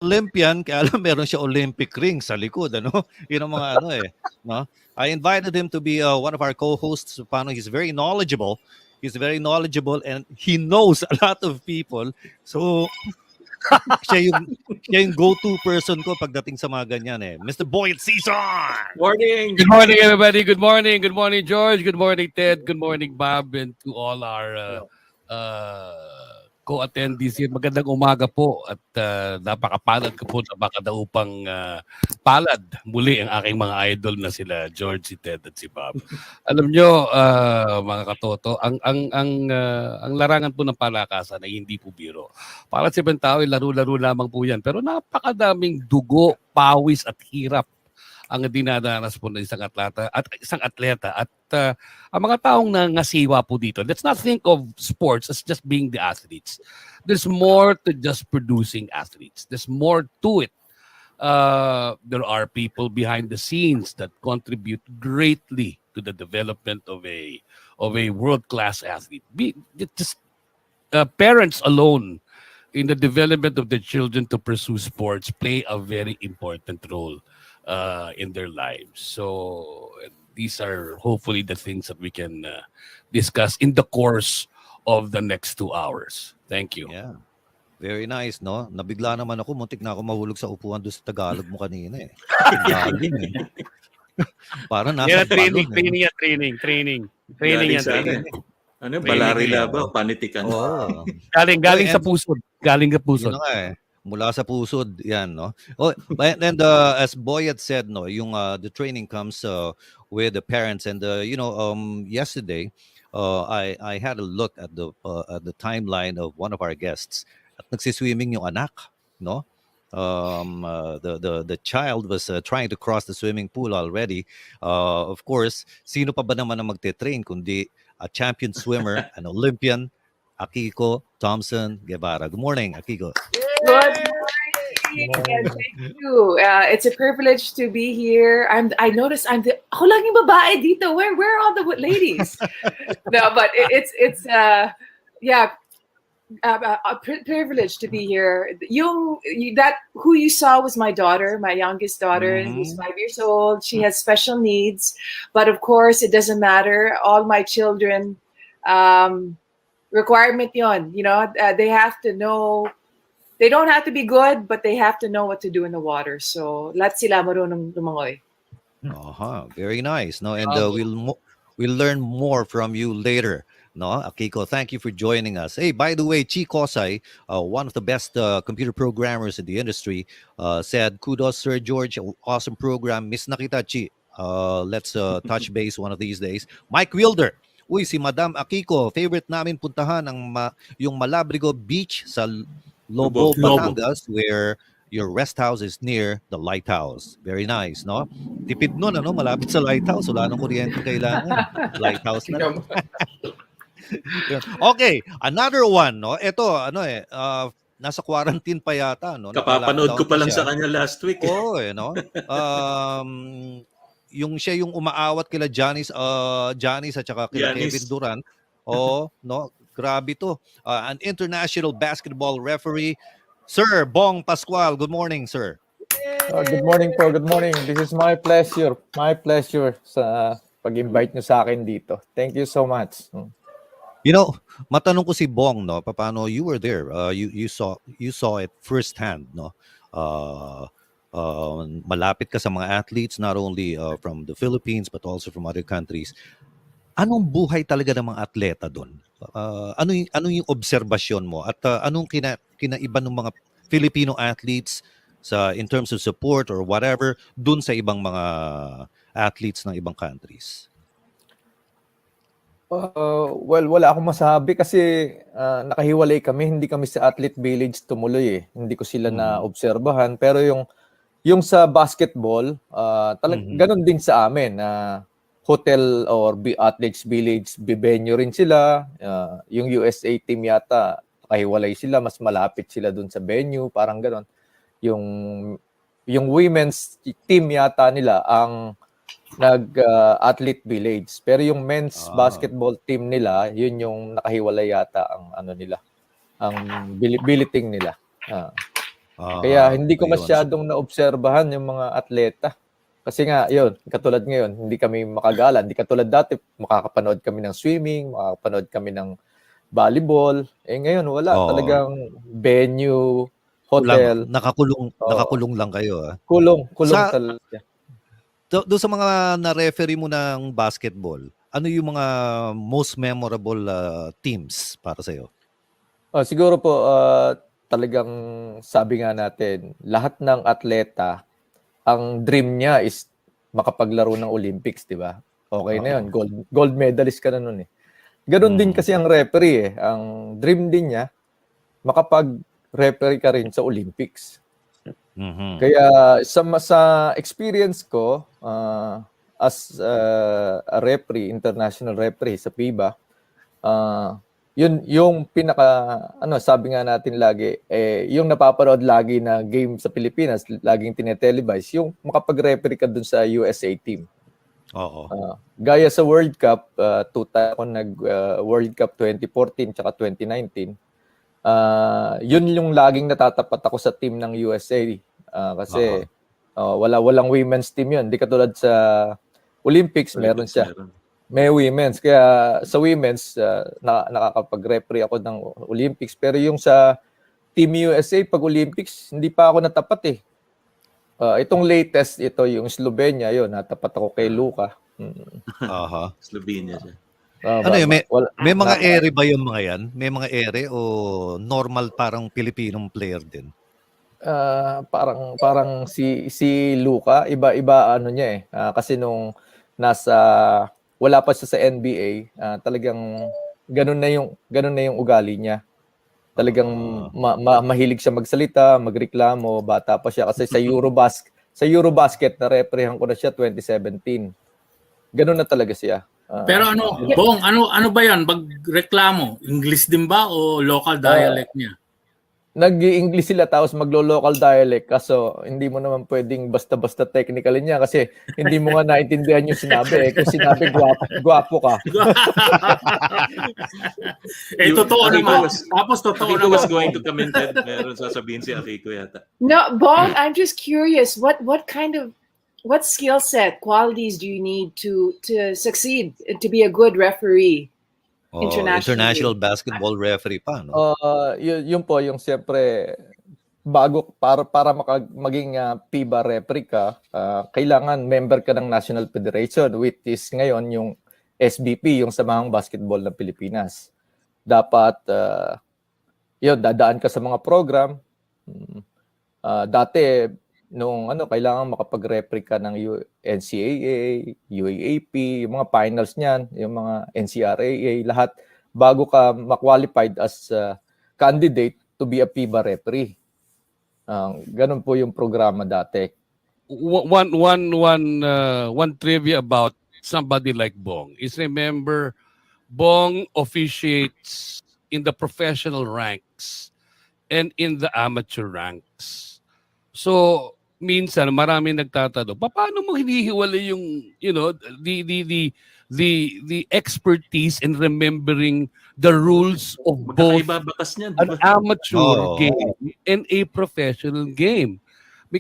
Olympian, kaya alam meron siya Olympic ring sa likod, ano? Yun ang mga ano eh, no? I invited him to be one of our co-hosts. Paano, he's very knowledgeable. He's very knowledgeable and he knows a lot of people. So siya yung go-to person ko pagdating sa mga ganyan eh. Mr. Boyet Sison! Morning! Good morning, everybody. Good morning. Good morning, George. Good morning, Ted. Good morning, Bob. And to all our co-attendees here. Magandang umaga po at napakapalad ko po na makadaupang palad muli ang aking mga idol na sila George, si Ted at si Bob. Alam nyo, mga katoto, ang larangan po ng palakasan ay hindi po biro. Para sa ibang tao, laro-laro lamang po yan. Pero napakadaming dugo, pawis at hirap ang dinadanas po ng isang atleta at ang mga taong nangasiwa po dito. Let's not think of sports as just being the athletes. There's more to just producing athletes. There's more to it. There are people behind the scenes that contribute greatly to the development of a world-class athlete. Parents alone in the development of their children to pursue sports play a very important role in their lives. So these are hopefully the things that we can discuss in the course of the next 2 hours. Thank you. Yeah. Very nice, no? Nabigla naman ako, muntik na ako mahulog sa upuan doon sa Tagalog mo kanina eh. Galing eh. Parang nasa Training yan. Ano, Balarila ba? Panitikan. Oh. Galing sa pusod. Galing sa pusod. Yun na nga eh. Mula sa pusod, yan, no? Oh, and as Boyet said, no, yung the training comes with the parents, and yesterday, I had a look at the timeline of one of our guests. At nagsiswimming yung anak, no? The child was trying to cross the swimming pool already. Of course, sino pa ba naman ang magte-train kundi a champion swimmer, an Olympian, Akiko Thomson-Guevara. Good morning, Akiko. Good morning. And thank you. It's a privilege to be here. I noticed ako lang yung babae dito. Where are all the ladies? No, but it's a privilege to be here. Who you saw was my daughter, my youngest daughter, who's 5 years old. She has special needs, but of course it doesn't matter. All my children, requirement yon. They have to know. They don't have to be good, but they have to know what to do in the water. So, lahat sila marunong lumangoy. Very nice. No, and we'll learn more from you later. No, Akiko, thank you for joining us. Hey, by the way, Chi Kosai, one of the best computer programmers in the industry, said, "Kudos, Sir George. Awesome program. Miss nakita, Chi. Let's touch base one of these days." Mike Wilder. Uy, si Madam Akiko, favorite namin puntahan yung Malabrigo Beach sa Lobo, Batangas, where your rest house is near the lighthouse. Very nice, no? Tipid nun, ano? Malapit sa lighthouse. Wala nang kuryente kailangan. Lighthouse na. Okay, another one, no? Ito, nasa quarantine pa yata, no? Kapapanood ko pa lang sa kanya last week. Oo, no? Siya yung umaawat kila Janice at saka kila Kevin Durant. No? Grabe to. An international basketball referee, Sir Bong Pascual. Good morning, sir. Good morning po. Good morning. This is my pleasure. My pleasure sa pag-invite nyo sa akin dito. Thank you so much. Matanong ko si Bong, no, paano you were there. You saw it firsthand, no. Malapit ka sa mga athletes, not only from the Philippines but also from other countries. Anong buhay talaga ng mga atleta doon? Ano yung obserbasyon mo at anong kinaiba ng mga Filipino athletes in terms of support or whatever doon sa ibang mga athletes ng ibang countries? Well, wala akong masabi kasi nakahiwalay kami, hindi kami sa athlete village tumuloy eh. Hindi ko sila na-obserbahan, pero yung sa basketball, ganun din sa amin na hotel or athletes village, venue rin sila. Yung USA team yata, kahiwalay sila, mas malapit sila dun sa venue, parang gano'n. Yung women's team yata nila ang nag-athlete village. Pero yung men's basketball team nila, yun yung nakahiwalay yata ang ano nila, ang billeting nila. Kaya hindi ko Ayun. masyadong naobserbahan yung mga atleta. Kasi nga, yun, katulad ngayon, hindi kami makagala. Hindi katulad dati, makakapanood kami ng swimming, makakapanood kami ng volleyball. Ngayon, wala. Oo. Talagang venue, hotel. Nakakulong lang kayo. Kulong Sa talaga. doon sa mga na-referee mo ng basketball, ano yung mga most memorable teams para sa iyo? Siguro po, talagang sabi nga natin, lahat ng atleta, ang dream niya is makapaglaro ng Olympics, di ba? Okay na yun. Gold medalist ka na nun eh. Ganon din kasi ang referee eh. Ang dream din niya, makapag-referee ka rin sa Olympics. Kaya sa experience ko as a referee, international referee sa FIBA, yun yung pinaka sabi nga natin lagi yung napapanood lagi na game sa Pilipinas, laging tinetelevize, yung makapag-referee ka dun sa USA team. Oo. Gaya sa World Cup, two-time ako World Cup 2014 tsaka 2019. Yun yung laging natatapat ako sa team ng USA. Kasi walang women's team yun. Di katulad sa Olympics, meron siya. May women's. Kaya sa women's, nakakapag-referee ako ng Olympics. Pero yung sa Team USA, pag Olympics, hindi pa ako natapat eh. Itong latest, ito yung Slovenia, yun. Natapat ako kay Luka. Slovenia siya. Ano yun? May mga ere ba yung mga yan? May mga ere o normal parang Pilipinong player din? Parang si Luka, iba ano niya eh. Kasi nung wala pa siya sa NBA, talagang ganun na yung ugali niya. Talagang mahilig siya magsalita, magreklamo, bata pa siya kasi sa Eurobasket na refereehan ko na siya 2017. Ganun na talaga siya. Pero Bong, ano ba 'yan? Magreklamo, English din ba o local dialect niya? Nag-i-English sila tapos maglo-local dialect, kaso hindi mo naman pwedeng basta-basta technically niya kasi hindi mo nga naintindihan yung sinabi. Kung sinabi gwapo ka. Totoo naman. Tapos totoo Akiko naman. was going to comment that meron sasabihin si Akiko yata. No, Bong, I'm just curious. What skill set, qualities do you need to succeed, to be a good referee? International basketball referee pa, no? Yun po, yung siyempre, bago, para maging FIBA referee ka, kailangan member ka ng National Federation, which is ngayon yung SBP, yung Samahang Basketball ng Pilipinas. Dapat, dadaan ka sa mga program. Dati, kailangan makapag-referee ka ng NCAA, UAAP, yung mga finals niyan, yung mga NCRAA, lahat bago ka ma-qualified as candidate to be a FIBA referee. Ganun po yung programa dati. One trivia about somebody like Bong is, remember, Bong officiates in the professional ranks and in the amateur ranks. So minsan marami nagtatanong, paano mo hinihiwalay yung the expertise in remembering the rules of both an amateur game and a professional game?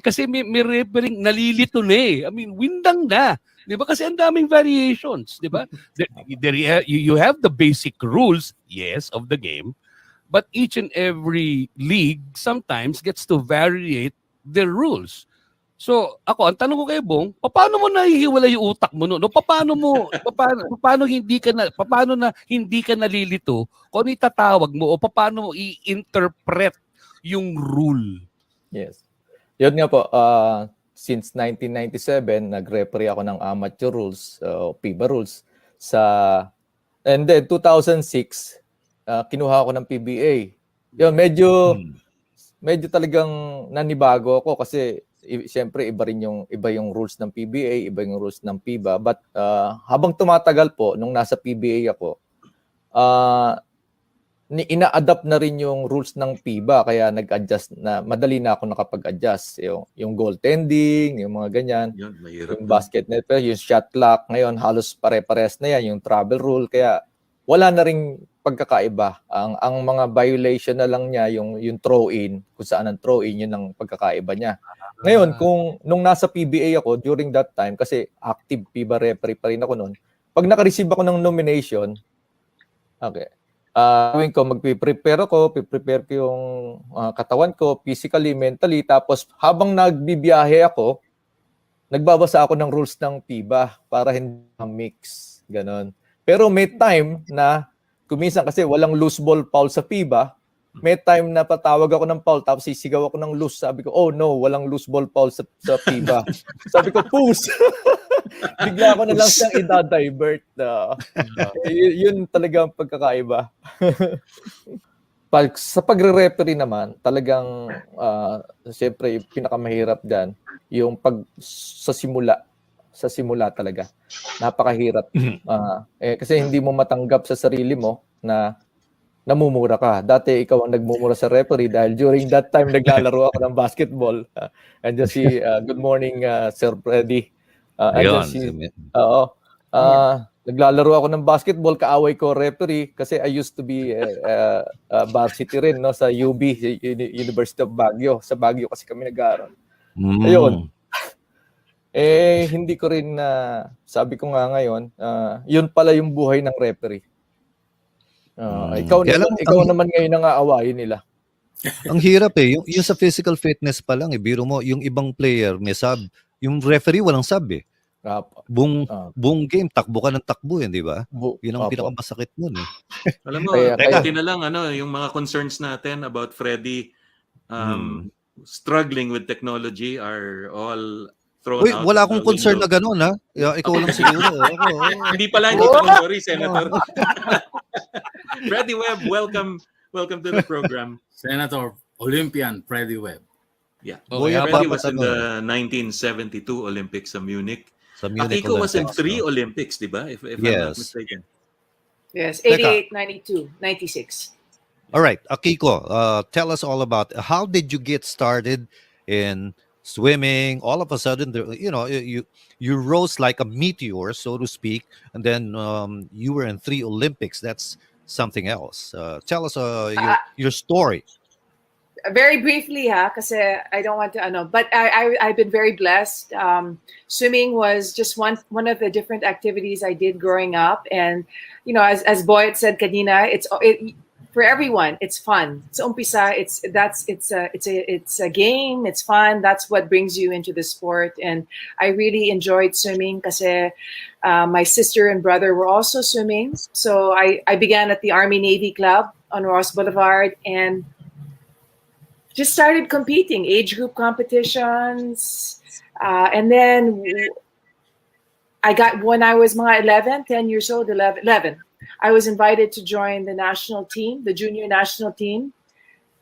Kasi may refereeing nalilito na eh. I mean, windang na. Di ba? Kasi ang daming variations. Di ba? You have the basic rules, yes, of the game, but each and every league sometimes gets to variate their rules. So, ang tanong ko kay Bong, paano mo nahihiwalay yung utak mo no? Paano na hindi ka nalilito kung ano itatawag mo o paano mo i-interpret yung rule? Yes. Yun nga po, since 1997, nag-referee ako ng amateur rules, FIBA rules. And then 2006, kinuha ako ng PBA. Yun, medyo talagang nanibago ako kasi siyempre iba yung rules ng PBA, iba yung rules ng FIBA. But habang tumatagal po, nung nasa PBA ako, ina-adapt na rin yung rules ng FIBA, kaya nag-adjust na, madali na ako nakapag-adjust. Yung goaltending, yung mga ganyan, yung basket net, yung shot clock, ngayon halos pare-pares na yan, yung travel rule, kaya wala na rin pagkakaiba. Ang mga violation na lang niya yung throw-in, kung saan ang throw-in, yun ang pagkakaiba niya. Ngayon, nung nasa PBA ako, during that time, kasi active FIBA referee pa rin ako noon, pag naka-receive ako ng nomination, okay, gawin ko, magpiprepare ko yung katawan ko, physically, mentally, tapos habang nagbibiyahe ako, nagbabasa ako ng rules ng FIBA para hindi mix, ganon. Pero may time na, kuminsan kasi walang loose ball foul sa FIBA, may time na patawag ako ng foul tapos sisigaw ako ng loose. Sabi ko, oh no, walang loose ball foul sa FIBA. Sabi ko, push! Bigla ako na lang siyang i-divert. Yun talaga ang pagkakaiba. Sa pagre-referee naman, talagang siyempre yung pinakamahirap dyan, yung sa simula talaga. Napakahirap. Kasi hindi mo matanggap sa sarili mo na namumura ka. Dati ikaw ang nagmumura sa referee dahil during that time naglalaro ako ng basketball. Andiyan si good morning Sir Freddie. Naglalaro ako ng basketball, kaaway ko referee kasi I used to be varsity rin no sa UB, University of Baguio. Sa Baguio kasi kami nag-aaral. Ayun. Hindi ko rin sabi ko nga ngayon, yun pala yung buhay ng referee. Ikaw naman ngayon ang aawayin nila. Ang hirap yung sa physical fitness pa lang, biro mo, yung ibang player may sub, yung referee walang sub eh. Buong game, takbo ka ng takbo di ba? Yun ang pinakamasakit nun eh. Alam mo, buti na lang yung mga concerns natin about Freddie struggling with technology are all thrown out. Wala akong concern na gano'n ha. Ikaw lang siguro. Hindi pala, hindi pa sorry, Senator. Freddie Webb, welcome to the program. Senator, Olympian Freddie Webb. Yeah. Freddie was in the 1972 Olympics sa Munich. Akiko was in 3 Olympics, di ba? If I'm not mistaken. Yes, 88, 92, 96. All right, Akiko, tell us all about how did you get started in swimming? All of a sudden, you rose like a meteor, so to speak, and then you were in 3 Olympics. That's something else. Tell us your story. Very briefly, kasi I don't want to, but I've been very blessed. Swimming was just one of the different activities I did growing up, and as Boyet said kanina, it's for everyone. It's fun. Sa umpisa, it's a game. It's fun. That's what brings you into the sport, and I really enjoyed swimming kasi my sister and brother were also swimming. So I began at the Army Navy Club on Ross Boulevard and just started competing, age group competitions. And then when I was mga 10 years old, 11, I was invited to join the national team, the junior national team.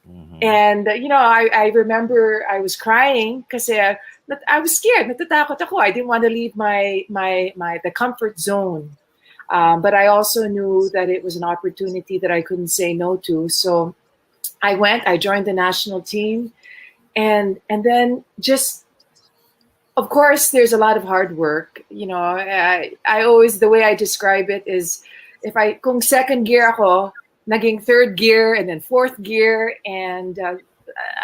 Mm-hmm. And, I remember I was crying kasi I was scared. Natatakot ako. I didn't want to leave the comfort zone. But I also knew that it was an opportunity that I couldn't say no to. So I joined the national team, and then just, of course, there's a lot of hard work. I always, the way I describe it is, kung second gear ako, naging third gear and then fourth gear, and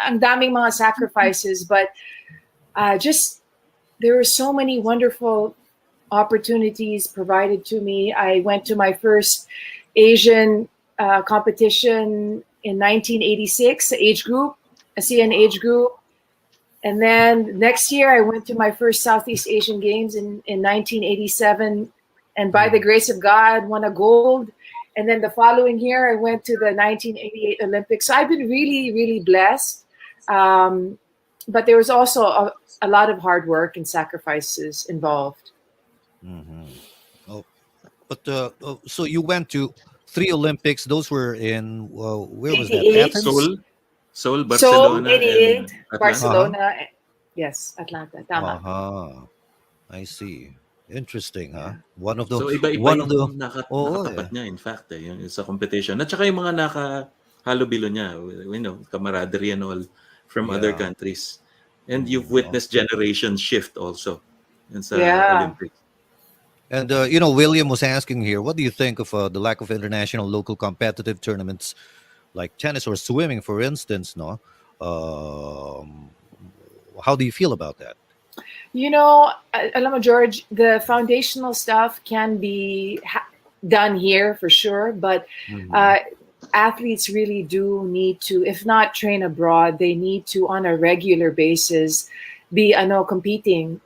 ang daming mga sacrifices, but just there were so many wonderful opportunities provided to me. I went to my first Asian competition in 1986, age group, ASEAN age group. And then next year, I went to my first Southeast Asian Games in 1987. And by the grace of God, won a gold. And then the following year, I went to the 1988 Olympics. So I've been really, really blessed. But there was also a lot of hard work and sacrifices involved. Mm-hmm. So you went to 3 Olympics. Those were in where was that? Athens? Seoul, Barcelona, 88, Barcelona. Yes, Atlanta. Tama. I see. Interesting, huh? One of the iba-iba yung nakatapat niya, in fact, yung sa competition. At saka yung mga nakahalubilo niya, camaraderie and all from other countries. And you've witnessed generation shift also sa Olympics. And William was asking here, what do you think of the lack of international local competitive tournaments like tennis or swimming, for instance? No, how do you feel about that? Alam mo, George, the foundational stuff can be done here for sure, but athletes really do need to, if not train abroad, they need to on a regular basis be competing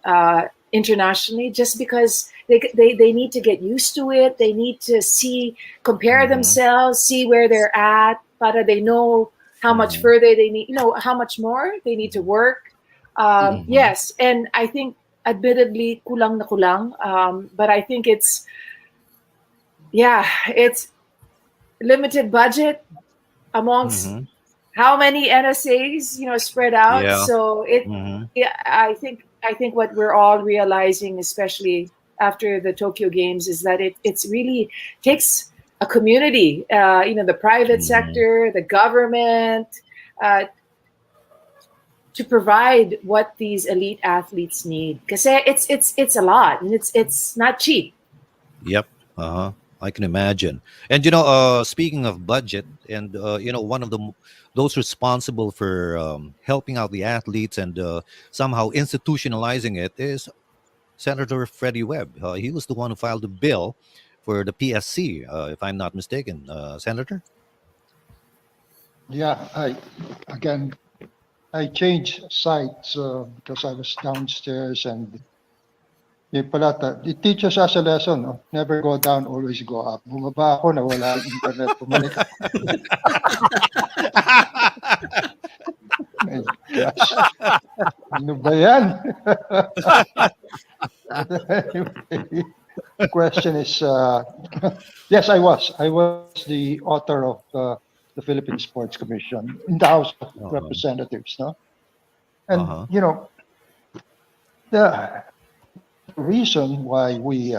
internationally, just because they need to get used to it. They need to compare themselves, see where they're at, para they know how much further they need, how much more they need to work. Yes, and I think admittedly kulang na kulang, but I think it's limited budget amongst how many NSAs spread out. Yeah. So I think what we're all realizing, especially after the Tokyo Games, is that it's really takes a community, the private sector, the government, to provide what these elite athletes need, because it's a lot, and it's not cheap. Yep. I can imagine. And speaking of budget, and one of those responsible for helping out the athletes and somehow institutionalizing it is Senator Freddie Webb. He was the one who filed the bill for the PSC, if I'm not mistaken, Senator. Yeah, I changed sites because I was downstairs, and it teaches us a lesson, no? Never go down, always go up. Bumaba ako, nawala ang internet, bumalik ako. My gosh. Ano ba yan? The question is, yes, I was the author of the Philippine Sports Commission in the House of Representatives, no? And the reason why we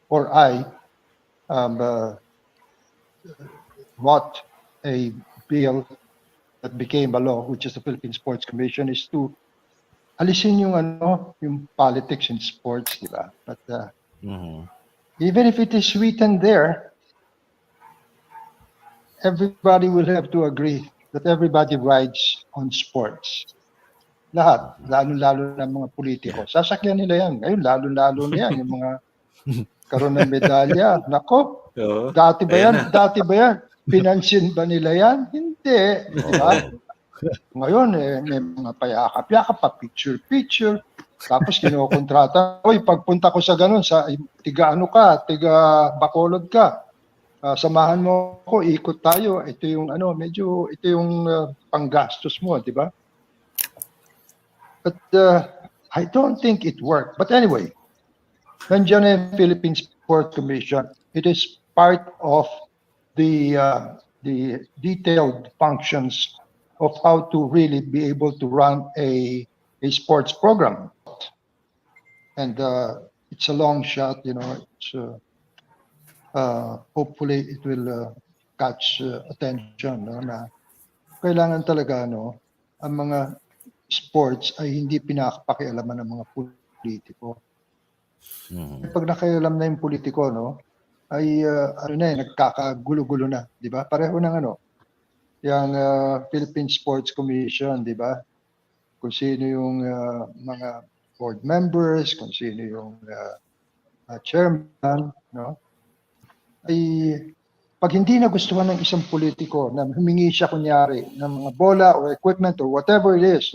or I brought a bill that became a law, which is the Philippine Sports Commission, is to alisin yung politics in sports, di ba? But even if it is written there, everybody will have to agree that everybody rides on sports. Lahat, lalo-lalo ng mga politiko. Sasakyan nila yan. Ngayon, lalo-lalo na yan. Yung mga karoon ng medalya. Nako, dati ba yan? Pinansin ba nila yan? Hindi. Diba? Ngayon, may mga payakap-yakap pa, picture-picture. Tapos kinokontrata. Oy, pagpunta ko sa ganun, tiga Bacolod ka. Samahan mo ko, ikot tayo. Ito yung ito yung panggastos mo, di ba? But I don't think it worked. But anyway, nandiyan yung Philippine Sports Commission. It is part of the detailed functions of how to really be able to run a sports program. And it's a long shot, it's hopefully it will catch attention, no, na kailangan talaga ang mga sports ay hindi pinapakialaman ng mga politiko. Pag nakialam na yung politiko, ay nagkakagulo-gulo na, di ba? Pareho ng yung Philippine Sports Commission, di ba? Kung sino yung mga board members, kung sino yung chairman, ay pag hindi nagustuhan ng isang politiko na humingi siya kunyari ng mga bola or equipment or whatever it is,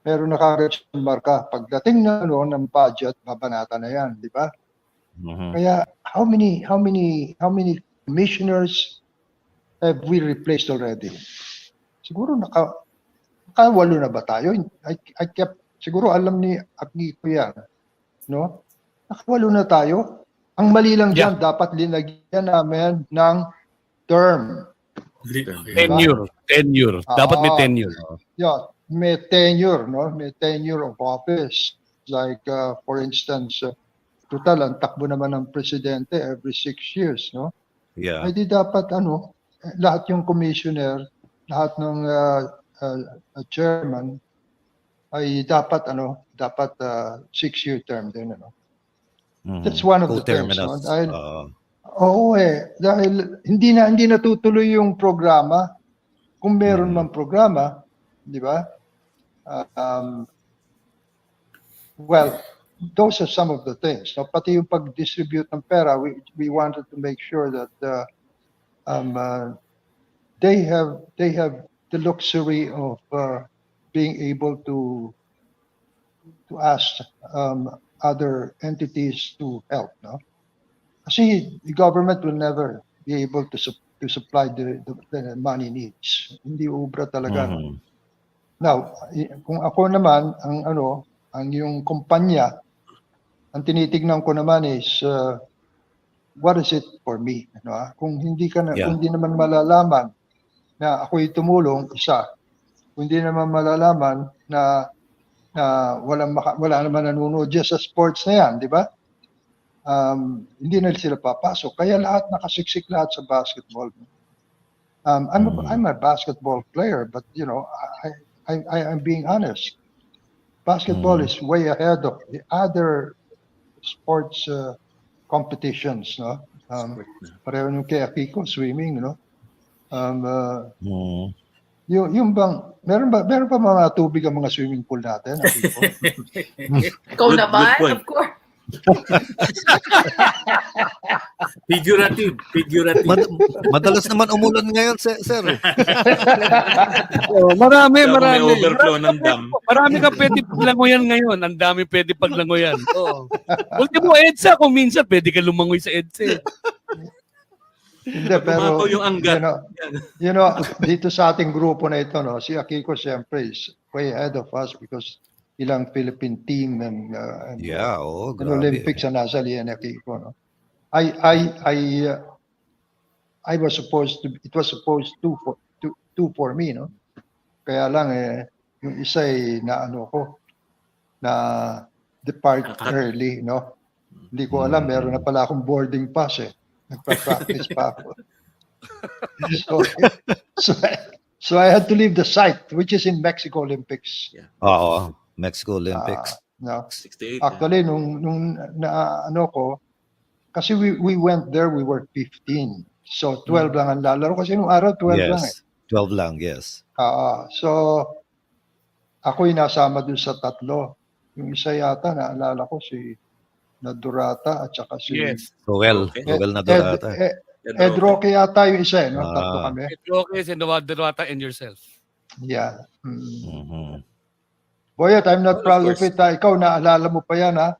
meron na kagad siyang marka. Pagdating ng budget, babanata na yan, di ba? Kaya how many commissioners have we replaced already? Siguro nakawalo na ba tayo? Siguro alam ni Akiko yan, nakawalo na tayo. Ang mali lang dyan, dapat linagyan namin ng term. Tenure. Dapat may tenure. Yeah, may tenure, May tenure of office. Like, for instance, total, ang takbo naman ng presidente every 6 years, Yeah. Ay di dapat, lahat yung commissioner, lahat ng chairman, ay dapat 6-year term din, That's one of the things. No? Co-terminus. Dahil, dahil hindi natutuloy yung programa. Kung meron man programa, di ba? Well, those are some of the things. No? Pati yung pag-distribute ng pera, we wanted to make sure that they have the luxury of being able to ask other entities to help. No? Kasi the government will never be able to supply the money needs. Hindi ubra talaga. No? Now, kung ako naman ang yung kumpanya, ang tinitignan ko naman is what is it for me? No? Kung hindi naman malalaman na ako'y tumulong, isa. Kung hindi naman malalaman na wala naman nanonood dyan sa sports na yan, di ba? Hindi na sila papasok. Kaya nakasiksik lahat sa basketball. I'm a basketball player, but you know, I'm being honest. Basketball is way ahead of the other sports competitions, no? Pareho nung kay Akiko, swimming, no? Yung bang meron pa mga tubig ang mga swimming pool natin, Akiko? Ikaw naman, of course. Figurative. Madalas naman umulan ngayon, sir. Marami. May overflow ng dam. Marami ka pwede paglangoyan ngayon. Ang dami pwede paglangoyan. Ultimo, EDSA, kung minsan pwede ka lumangoy sa EDSA. Hindi, pero yung anggat. You know, dito sa ating grupo na ito, no, si Akiko siyempre is way ahead of us because ilang Philippine team and Olympics na nasa liyan ni Akiko, no. I was supposed to, it was supposed to for me, no. Kaya lang yung isa na depart early, no. Hindi ko alam, meron na pala akong boarding pass Nagpa-practice pa ako. So I had to leave the site, which is in Mexico Olympics. Yeah. Mexico Olympics. No. 68. Actually, nung kasi we went there, we were 15. So 12 lang ang lalaro. Kasi nung araw, 12 lang 12 lang, yes. So ako'y nasama dun sa tatlo. Yung isa yata, naalala ko si Nadurata at saka si Joel Nadurata. Ed Roque yata yung isa, no? Tatlo kami. Ed Roque, si Nadurata, and yourself. Yeah. Boyet, I'm not proud of it. Ikaw, naalala mo pa yan, ha?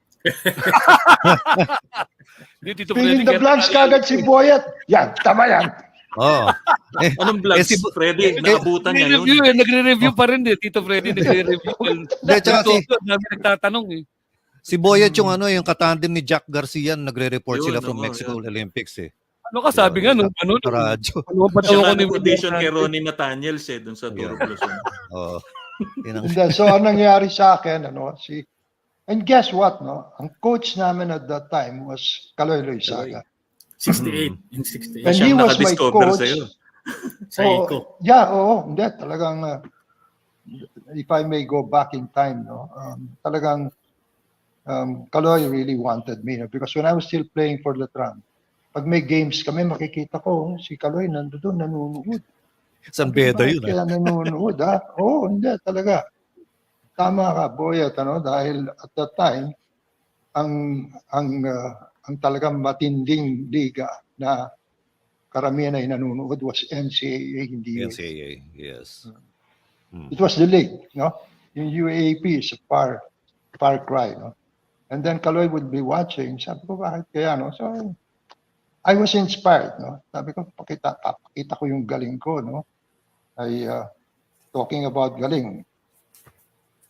Fill in the blanks kagad si Boyet. Yan, tama yan. Anong blanks, Freddie? Naabutan niya yun. Nagre-review pa rin Tito Freddie. Nagre-review. Dami nagtatanong Si Boyet yung katandem ni Jack Garcia, nagre-report sila from Mexico Olympics Ano ka sabi nga nung radyo. Siya nga nag-audition kay Ronnie Nathaniels dun sa Turo Bluson. So anong nangyari sa akin, and guess what, no? Ang coach namin at that time was Kaloy Loizaga. 68. In 68. And he was my coach. Sa Iko. Hindi, talagang if I may go back in time, no? Talagang Kaloy really wanted me, no? Because when I was still playing for Letran, pag may games kami, makikita ko si Kaloy nandoon, nanonood. San Pedro yun. Kaya nanonood, ha? Hindi, talaga. Tama ka, Boyet, dahil at that time, ang talagang matinding liga na karamihan ay nanonood was NCAA, hindi NCAA, yes. It was the league, no? Yung UAAP is a far cry, no? And then Kaloy would be watching. Sabi ko, bakit kaya, no? So, I was inspired, no? Sabi ko, pakita ko yung galing ko, no? Talking about galing,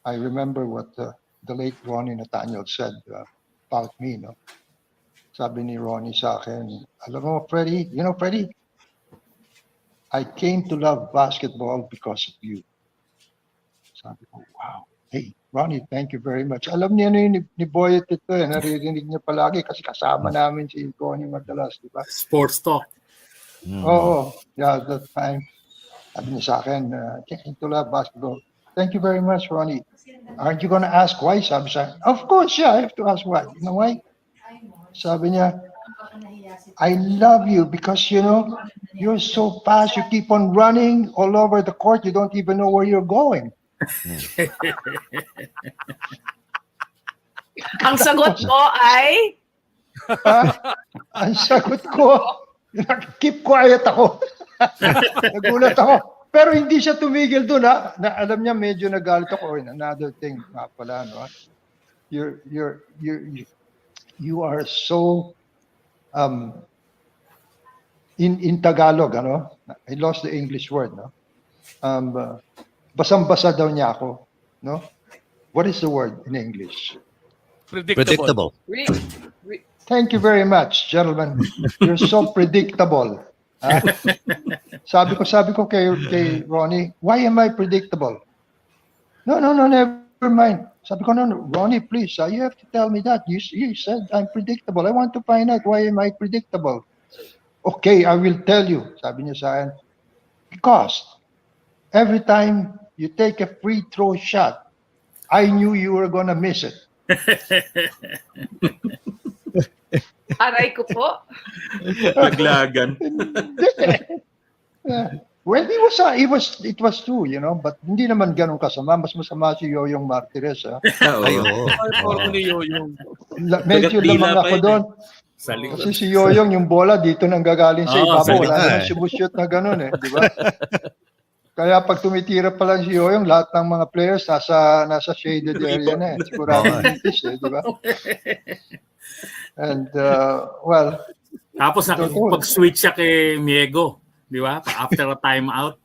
I remember what the late Ronnie Nathaniel said about me, no? Sabi ni Ronnie sa akin, alam mo, Freddie, I came to love basketball because of you. Sabi ko, wow. Hey, Ronnie, thank you very much. Alam niya ni Boyet ito, naririnig niya palagi kasi kasama namin si Ronnie madalas, di ba? Sports talk. That time. Sabi niya sa akin, came to love basketball. Thank you very much, Ronnie. Aren't you gonna ask why? Sabi sa akin, of course, yeah, I have to ask why. You know why? Sabi niya, I love you because, you know, you're so fast. You keep on running all over the court. You don't even know where you're going. Ang sagot mo ay, Ang sagot ko, keep quiet ako. Nagulat ako. Pero hindi siya tumigil doon, ha. Na, alam niya, medyo nagalit ako. Another thing nga pala, no? You are so in Tagalog, ano? I lost the English word, no? Basang-basa daw niya ako, no? What is the word in English? Predictable. Thank you very much, gentlemen. You're so predictable. Ha? Sabi ko kay Ronnie, why am I predictable? No, never mind. Sabi ko, no, Ronnie, please, you have to tell me that. You said I'm predictable. I want to find out why am I predictable. Okay, I will tell you. Sabi niya sa akin, because every time you take a free throw shot, I knew you were gonna miss it. aray ko po. Laglagan. Well, it was true, you know, but hindi naman ganun kasama. Mas masama si Yoyong Martires, ha? Ay, oo. Medyo lamang ako doon. Kasi si Yoyong, yung bola dito nang gagaling sa ibabaw. Wala naman sumushoot na ganun, di ba? Kaya pag tumitira pa lang si Yoyong, lahat ng mga players nasa shaded area na, sigurado nitis, di ba? And, well... Tapos pag-switch siya kay Miego, di ba? After a timeout.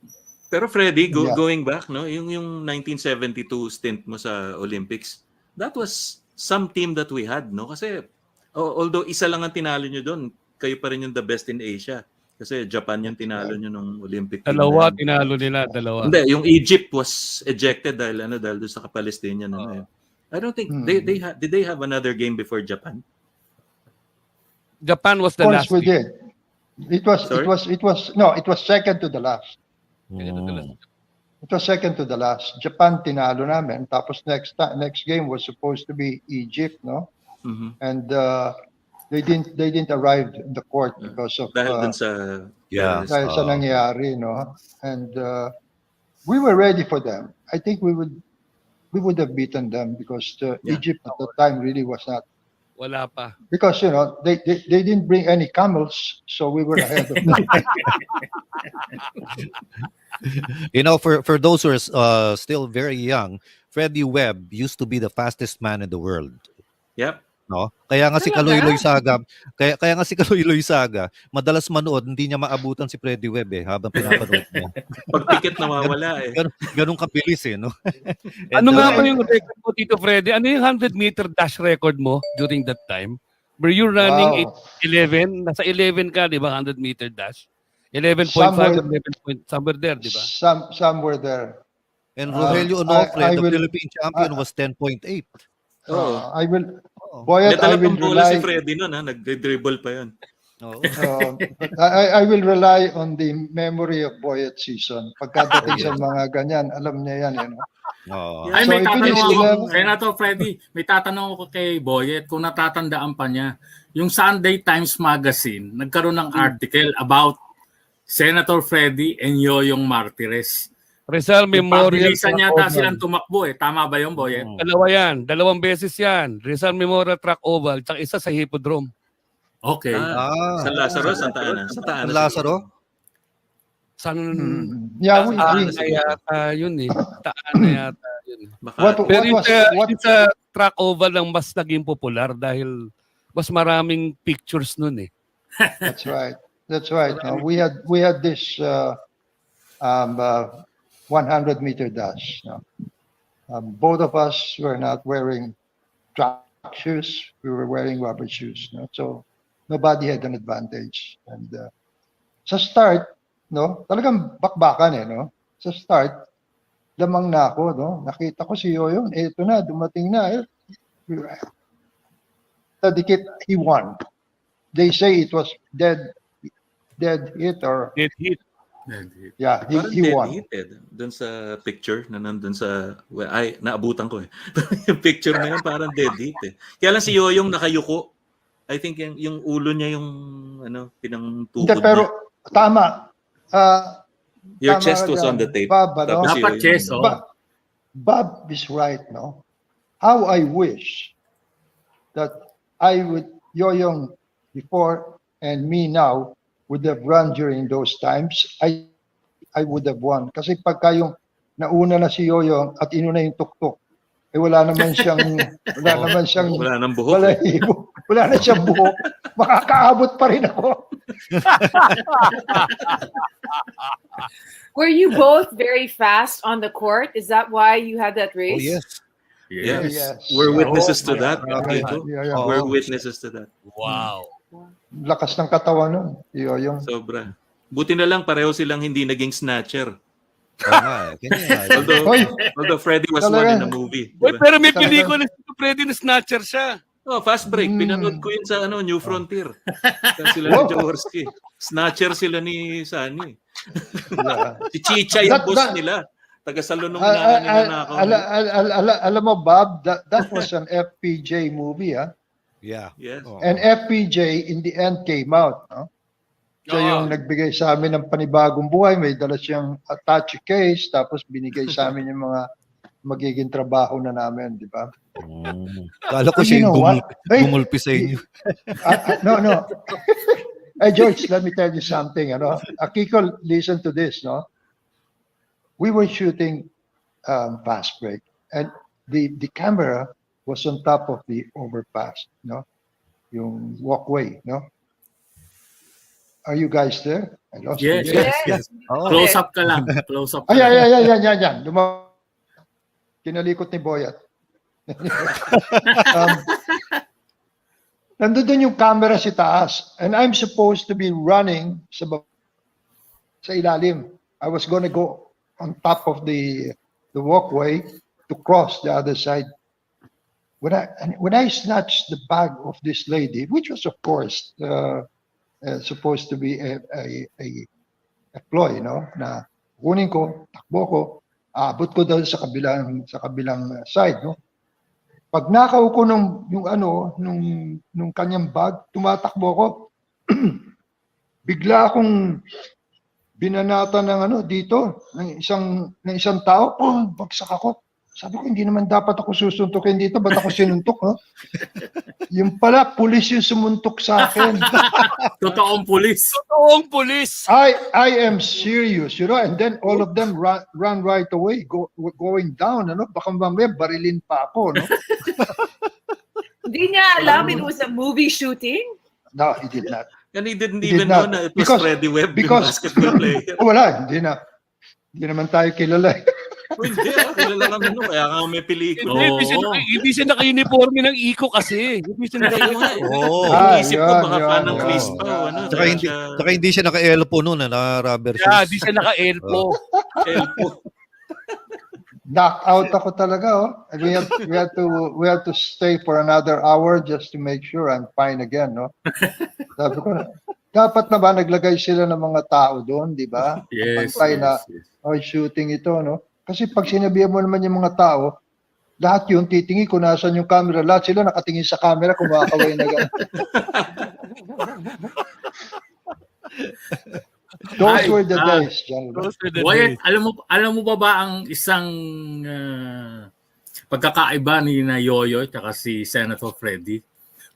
Pero Freddie, going back, no, yung 1972 stint mo sa Olympics, that was some team that we had, no? Kasi although isa lang ang tinalo nyo doon, kayo pa rin yung the best in Asia. Kasi Japan yung tinalo nyo nung Olympic team. Dalawa tinalo nila, dalawa. Hindi, yung Egypt was ejected dahil doon sa Palestinian. I don't think did they have another game before Japan? Japan was the last. Of course we did. It was second to the last. It was second to the last. Japan tinalo namin. Tapos next game was supposed to be Egypt, no? Mm-hmm. And they didn't arrive in the court because of dahil sa nangyari, no? And we were ready for them. I think we would have beaten them because Egypt at the time really was not. Wala pa. Because, you know, they didn't bring any camels, so we were ahead of them. You know, for those who are still very young, Freddie Webb used to be the fastest man in the world. Yep. No? Kaya nga si Kaloy-Loy Saga, kaya nga si Kaloy-Loy Saga, madalas manood, hindi niya maabutan si Freddie Webb habang pinapanood niya. Pag pikit nawawala Ganun kabilis no? Ano nga ba yung record mo, Tito Freddy? Ano yung 100-meter dash record mo during that time? Were you running 11? Nasa 11 ka, di ba? 100-meter dash? 11.5 or 11 point, somewhere there, di ba? Somewhere there. And Rogelio Onofre, the Philippine champion, was 10.8. I will Boyet, I will rely si Freddie noon, nagde-dribble pa 'yon. I will rely on the memory of Boyet Sison. Pagkadating sa mga ganyan, alam niya yan, Ay, may tatanong ako, Freddie, may tatanong ako kay Boyet kung natatandaan pa niya. Yung Sunday Times Magazine, nagkaroon ng article about Senator Freddie and Yoyong Martires. Rizal Memorial. Pabilisan yata silang tumakbo Tama ba yun, Boyet? Dalawa yan. 2 beses yan. Rizal Memorial Track Oval, tsaka isa sa Hippodrome. Okay. Sa Lazaro, Santa Ana. San Lazaro? Yata yun Taana yata yun. Pero sa Track Oval lang mas naging popular dahil mas maraming pictures nun That's right. That's right. We had this 100-meter dash. Both of us were not wearing track shoes. We were wearing rubber shoes. So nobody had an advantage. And sa start, talagang bakbakan Sa start, lamang na ako. Nakita ko si Yoyong. Ito na, dumating na. Tadikit, he won. They say it was dead hit or... Dead hit. Yeah, he won. Doon sa picture na nandun sa naabutan ko yung picture na yun parang dead hit Kaya lang si Yoyong nakayuko. I think yung ulo niya yung Hindi, pinangtukod pero niya. tama. Your Tama chest ka was dyan. on the tape. Bob, ano? Tapos Dapat yun, chess, oh. Bob is right, no? How I wish that I would, Yoyong before and me now would have run during those times. I would have won. Kasi pagka yung nauna na si Yoyong at inuna yung tuktok, wala naman siyang, Wala nang buhok. wala na siyang buhok. Makakaabot pa rin ako. Were you both very fast on the court? Is that why you had that Oh, race? yes. Yes. Yes. We're witnesses to Yeah. that. Akiko. Yeah. We're witnesses to that. Wow. Lakas ng katawan nun. Yoyong. Sobra. Buti na lang pareho silang hindi naging snatcher. Oo nga, ganyan nga. Although Freddie was Talaga. one in a movie. Uy, Diba? pero may pelikula si Freddy na snatcher siya. Oh, Fast Break. Pinanood ko yun sa New Frontier. Sila ni Jaworski. Snatcher sila ni Sunny. Yeah. Si Chicha yung boss nila. Taga-salon nung nananakaw. Alam mo, Bob, that was an FPJ movie, ah. Yeah. Yes. Oh. And FPJ in the end came out, no? Siya yung nagbigay sa amin ng panibagong buhay. May dala siyang attache case, tapos binigay sa amin yung mga magiging trabaho na namin, di ba? Kala ko siya yung gumulpi sa inyo. No. Hey, George, let me tell you something. Akiko, listen to this, no? We were shooting Fast Break, and the camera was on top of the overpass, no? Yung walkway, no? Are you guys there? I lost you. Yes. Oh. Close up ka lang. Close up ka Ay, lang. yan. Kinalikot ni Boyet. Nandun yung camera si taas, and I'm supposed to be running sa ilalim. I was gonna go on top of the walkway to cross the other side. When I snatched the bag of this lady, which was of course supposed to be a ploy, no? Na kunin ko, takbo ko, abot ko daw sa kabilang side, no? Pag nakaw ko nung kanyang bag, tumatakbo ko. Bigla akong binanata ng dito ng isang tao. Oh, bagsak ako. Sabi ko, hindi naman dapat ako susuntukin dito. Ba't ako sinuntok, no? Yung pala, pulis yung sumuntok sa akin. Totoong pulis. Totoong pulis. I am serious, and then all of them run right away, going down, baka mamaya barilin pa ako, no? Hindi niya alam it was a movie shooting? No, he did not. And he didn't even know na it was Freddie Webb, the basketball player. Wala, hindi naman tayo kilala. Hindi, kilala kami kaya nga may pelikula. Hindi siya naka-uniforme ng Iko kasi. Hindi siya naka-uniforme. Isip ko baka fan ng Chris pa. Saka hindi siya naka-elpo noon, na-rubber shoes. Yeah, hindi siya naka-elpo. Knock out ako talaga, oh. We have to stay for another hour just to make sure I'm fine again, no? Sabi ko na, dapat na ba naglagay sila ng mga tao doon, di ba? Yes. Pantay na, shooting ito, no? Kasi pag sinabihan mo naman yung mga tao, lahat yung titingin kung nasan yung camera, lahat sila nakatingin sa camera, kumakaway na gano'n. Those were the days, gentlemen. Boyet, alam mo ba ang isang pagkakaiba ni na Yoyo at si Senator Freddie?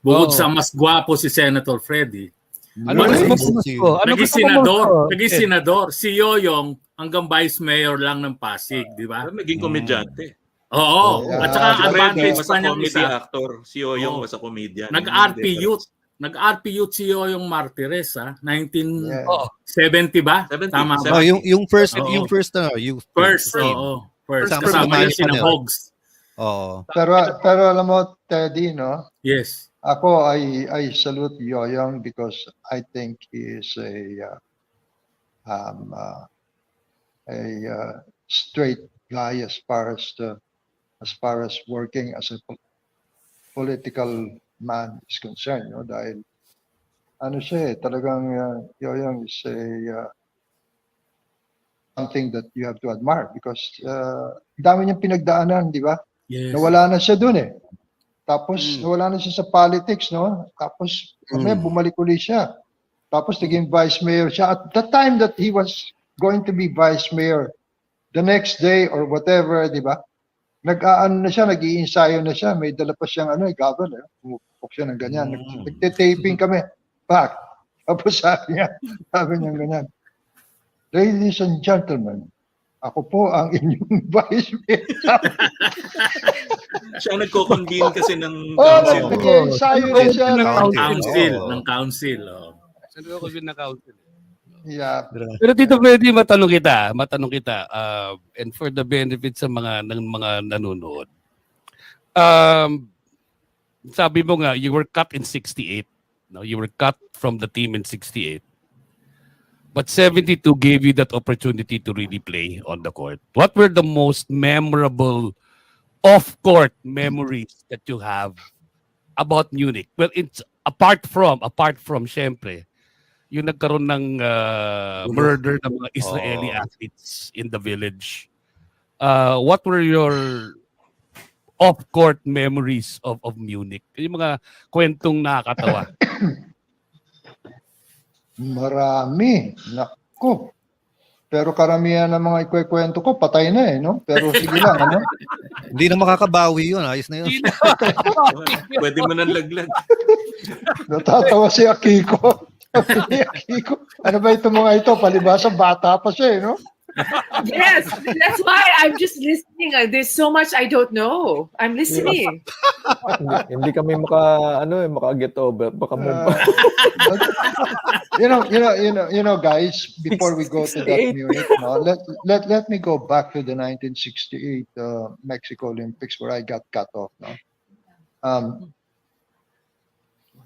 Bukod sa mas gwapo si Senator Freddie, naging senador. Si Yoyong hanggang vice mayor lang ng Pasig, di ba? Naging komedyante. Oo. At saka advantage pa niyang comedy isa. actor. Si Yoyong was a comedian. Nag-RP youth si Yoyong Martires, 1970 ba? 70. Tama ba? Yung first First kasama niya sina Hogs. Oo. Pero alam mo, Teddy, no? Yes. Ako, I salute Yoyong because I think he is a straight guy as far as working as a political man is concerned, no? Dahil siya, talagang Yoyong is something that you have to admire because dami niyang pinagdaanan, di ba? Yes. Nawala na siya doon, eh. Tapos nawala na siya sa politics, no? Tapos kami bumalik ulit siya. Tapos naging vice mayor siya. At the time that he was going to be vice mayor, the next day or whatever, di ba? Nag-aano na siya, nag-iinsayo na siya. May dala pa siyang governor. Pumupok siya ng ganyan. Nagtitaping kami. Back. Tapos sabi niya ganyan. Ladies and gentlemen, ako po ang inyong vice mayor. Siya nagko-convene kasi ng council. council. Nag-iinsayo na siya. Ng council. Yeah. Pero Tito Freddy, matanong kita, and for the benefit sa mga nanonood. Sabi mo nga, you were cut in 68. No, you were cut from the team in 68. But 72 gave you that opportunity to really play on the court. What were the most memorable off-court memories that you have about Munich? Well, it's apart from syempre, yung nagkaroon ng murder ng mga Israeli athletes in the village. What were your off-court memories of Munich? Yung mga kwentong nakakatawa. Marami. Naku. Pero karamihan ng mga ikwekwento ko, patay na no? Pero sige lang, Hindi na makakabawi yun. Ayos na yun. Pwede mo nang laglag. Natatawa si Akiko. Sabi ni Akiko, ano ba ito mga ito? Palibasa, bata pa siya, no? Yes, that's why I'm just listening. There's so much I don't know. I'm listening. Hindi kami maka-get over. Baka you know, guys, before we go to that Munich, let me go back to the 1968 Mexico Olympics where I got cut off.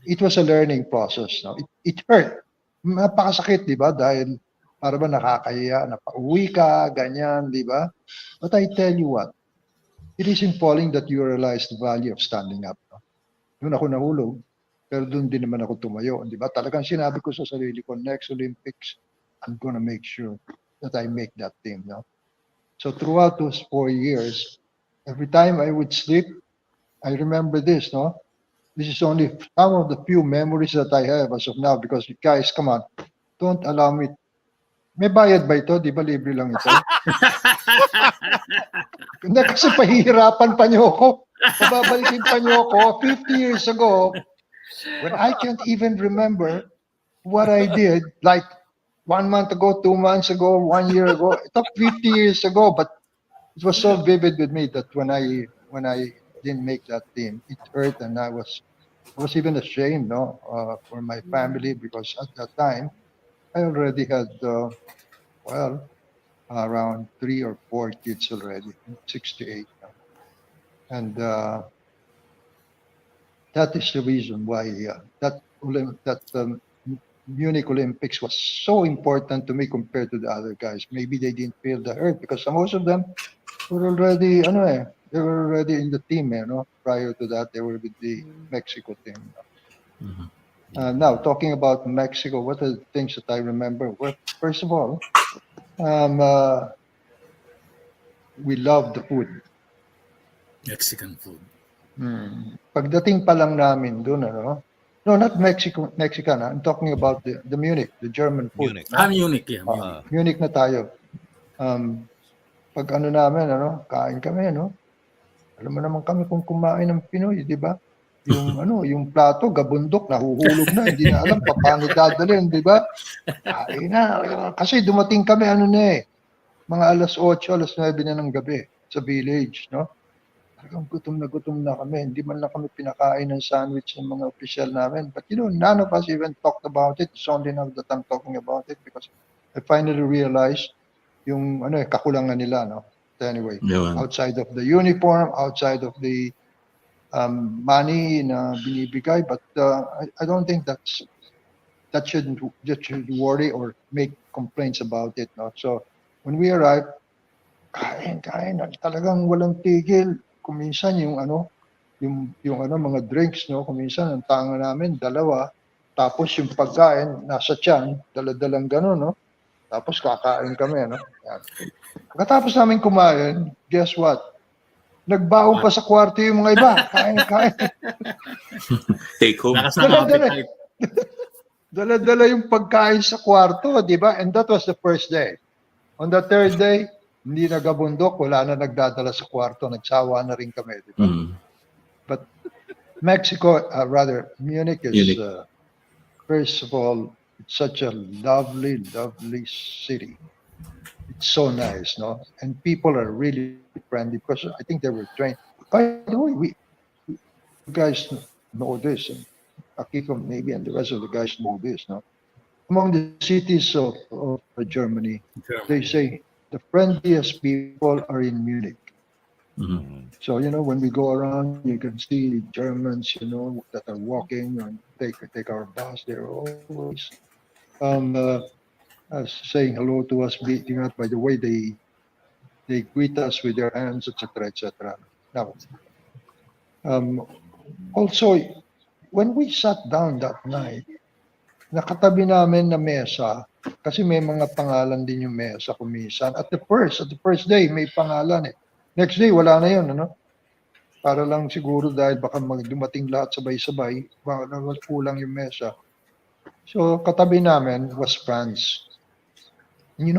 It was a learning process. It hurt. Napakasakit, di ba? Dahil para ba nakakahiya, napauwi ka, ganyan, di ba? But I tell you what, it is important that you realize the value of standing up. Doon ako nahulog, pero doon din naman ako tumayo, di ba? Talagang sinabi ko sa sarili ko, next Olympics, I'm gonna make sure that I make that team. So throughout those 4 years, every time I would sleep, I remember this, This is only some of the few memories that I have as of now because guys, come on, don't allow me. May bayad ba ito? Di ba libre lang ito? Hindi kasi pahihirapan pa niyo ako. Babalikin pa niyo ako 50 years ago when I can't even remember what I did like 1 month ago, 2 months ago, 1 year ago. It took 50 years ago, but it was so vivid with me that when I didn't make that team, it hurt and I was even ashamed for my family because at that time I already had around 3 or 4 kids already, 6 to 8, and that is the reason why that Munich Olympics was so important to me compared to the other guys. Maybe they didn't feel the hurt because most of them were already they were already in the team, prior to that they were with the Mexico team. Now talking about Mexico, what are the things that I remember? Well, first of all, we love the food. Mexican food. Pagdating pa lang namin doon, no, not Mexican. I'm talking about the Munich, the German food. Munich. Munich, yeah. Munich na tayo. Pag namin, kain kami, Alam mo naman kami kung kumain ng Pinoy, di ba? Yung yung plato, gabundok, nahuhulog na, hindi na alam paano dadalhin, di ba? Kain na. Kasi dumating kami, mga alas 8, alas 9 na ng gabi sa village, Talagang gutom na kami. Hindi man lang kami pinakain ng sandwich ng mga opisyal namin. But none of us even talked about it. It's only now that I'm talking about it because I finally realized yung kakulangan nila, Anyway, outside of the uniform, outside of the money na binibigay, but I don't think that should worry or make complaints about it. So when we arrived, kain, talagang walang tigil. Kuminsan yung mga drinks, kuminsan ang tanga namin 2, tapos yung pagkain nasa tiyan, dala-dalang gano'n, Tapos kakain kami, Yan. Pagkatapos namin kumain, guess what? Nagbaon pa sa kwarto yung mga iba. Kain. Take home. Lakas ng appetite. Dala-dala yung pagkain sa kwarto, di ba? And that was the first day. On the third day, hindi nagabundok, wala na nagdadala sa kwarto, nagsawa na rin kami, di ba? But Mexico, rather, Munich is, first of all, it's such a lovely, lovely city. It's so nice, no? And people are really friendly because I think they were trained. By the way, you guys know this, and Akiko maybe and the rest of the guys know this, no? Among the cities of Germany, they say the friendliest people are in Munich. So, when we go around, you can see Germans, that are walking and take our bus. They're always saying hello to us, beating us by the way they greet us with their hands, etc., etc. Now, also, when we sat down that night, nakatabi namin na mesa, kasi may mga pangalan din yung mesa kumisan. At the first day, may pangalan eh. Next day, wala na yun, Para lang siguro dahil baka dumating lahat sabay-sabay, baka kulang yung mesa. So, katabi namin was France. And